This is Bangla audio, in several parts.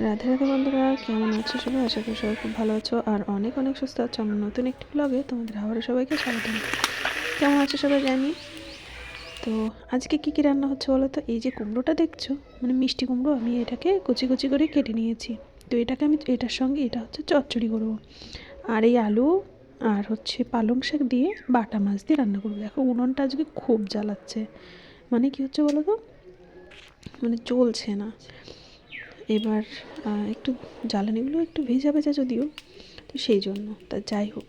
রাধে রাধে বন্ধুরা, কেমন আছো সবাই? আশা করি সবাই খুব ভালো আছো আর অনেক অনেক সুস্থ আছো। আমার নতুন একটি ব্লগে তোমাদের আবারও সবাইকে স্বাগতম। কেমন আছো সবাই জানি। তো আজকে কি কি রান্না হচ্ছে বলো তো? এই যে কুমড়োটা দেখছো, মানে মিষ্টি কুমড়ো, আমি এটাকে কুচি কুচি করে কেটে নিয়েছি। তো এটাকে আমি এটার সঙ্গে এটা হচ্ছে চচ্চড়ি করবো। আর এই আলু আর হচ্ছে পালং শাক দিয়ে বাটা মাছ দিয়ে রান্না করবো। দেখো উনুনটা আজকে খুব জ্বালাচ্ছে, মানে কি হচ্ছে বলো তো, মানে চলছে না। এবার একটু জ্বালানিগুলো একটু ভেজা ভেজা যদিও, তো সেই জন্য তা যাই হোক,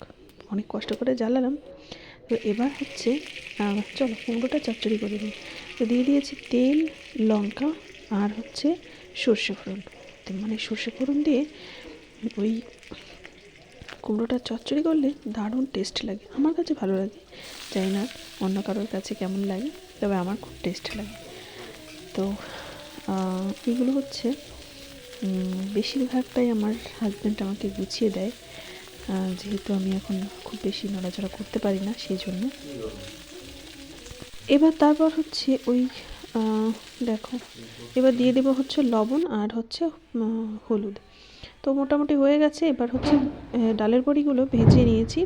অনেক কষ্ট করে জ্বালালাম। তো এবার হচ্ছে চলো কুমড়োটা চচ্চড়ি করে দিই। তো দিয়ে দিয়েছি তেল, লঙ্কা আর হচ্ছে সর্ষে ফোড়ন। তো মানে সর্ষে ফোড়ন দিয়ে ওই কুমড়োটা চচ্চড়ি করলে দারুণ টেস্ট লাগে, আমার কাছে ভালো লাগে। জানি না অন্য কারোর কাছে কেমন লাগে, তবে আমার খুব টেস্ট লাগে। তো এগুলো হচ্ছে বেশিরভাগটাই আমার হাজব্যান্ড আমাকে গুছিয়ে দেয়, যেহেতু আমি এখন খুব বেশি নড়াচড়া করতে পারি না, সেই জন্য। এবার তারপর হচ্ছে ওই দেখো, এবার দিয়ে দেবো হচ্ছে লবণ আর হচ্ছে হলুদ। তো মোটামুটি হয়ে গেছে। এবার হচ্ছে ডালের বড়িগুলো ভেজে নিয়েছি,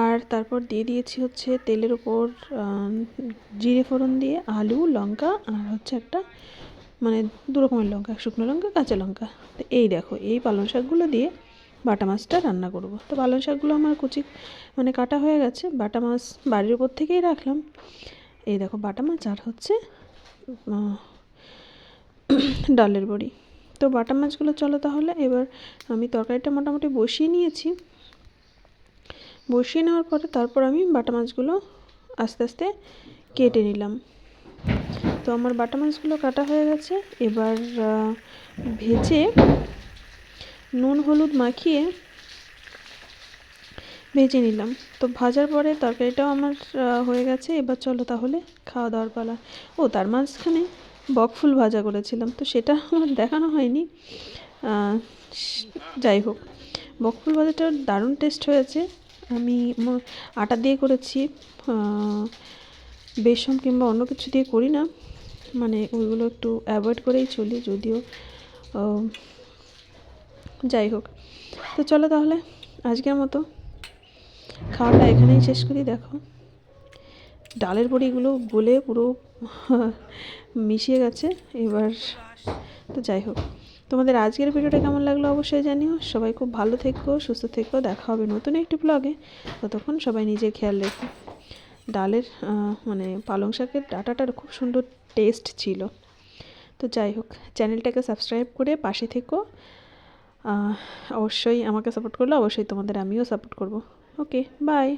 আর তারপর দিয়ে দিয়েছি হচ্ছে তেলের ওপর জিরে ফোড়ন দিয়ে আলু, লঙ্কা আর হচ্ছে একটা মানে দু রকমের লঙ্কা, শুকনো লঙ্কা, কাঁচা লঙ্কা। তো এই দেখো, এই পালং শাকগুলো দিয়ে বাটা মাছটা রান্না করব। তো পালং শাকগুলো আমার কুচি মানে কাটা হয়ে গেছে। বাটা মাছ বাড়ির ওপর থেকেই রাখলাম। এই দেখো বাটা মাছ আর হচ্ছে ডালের বড়ি। তো বাটা মাছগুলো চলো তাহলে। এবার আমি তরকারিটা মোটামুটি বসিয়ে নিয়েছি। বসিয়ে নেওয়ার পরে তারপর আমি বাটা মাছগুলো আস্তে আস্তে কেটে নিলাম। তো আমার বাটা মাছগুলো কাটা হয়ে গেছে। এবার ভেজে নুন হলুদ মাখিয়ে ভেজে নিলাম। তো ভাজার পরে তরকারিটাও আমার হয়ে গেছে। এবার চলো তাহলে খাওয়া দাওয়ার পালা। ও তার মাঝখানে বকফুল ভাজা করেছিলাম, তো সেটা আমার দেখানো হয়নি। যাই হোক, বকফুল ভাজাটা দারুণ টেস্ট হয়েছে। আমি আটা দিয়ে করেছি, বেসন কিংবা অন্য কিছু দিয়ে করি না, মানে ওইগুলো একটু অ্যাভয়েড করেই চলি যদিও। যাই হোক, তো চলো তাহলে আজকের মতো খাওয়াটা এখানেই শেষ করি। দেখো ডালের বড়িগুলো গলে পুরো মিশিয়ে গেছে এবার। তো যাই হোক, তোমাদের আজকের ভিডিওটা কেমন লাগলো অবশ্যই জানিও। সবাই খুব ভালো থেকো, সুস্থ থেকো, দেখা হবে নতুন একটি ব্লগে। ততক্ষণ সবাই নিজের খেয়াল রেখো। ডালের মানে পালং শাকের ডাঁটাটার খুব সুন্দর টেস্ট ছিল। তো যাই হোক, চ্যানেলটাকে সাবস্ক্রাইব করে পাশে থেকো। অবশ্যই আমাকে সাপোর্ট করলে অবশ্যই তোমাদের আমিও সাপোর্ট করব। ওকে, বাই।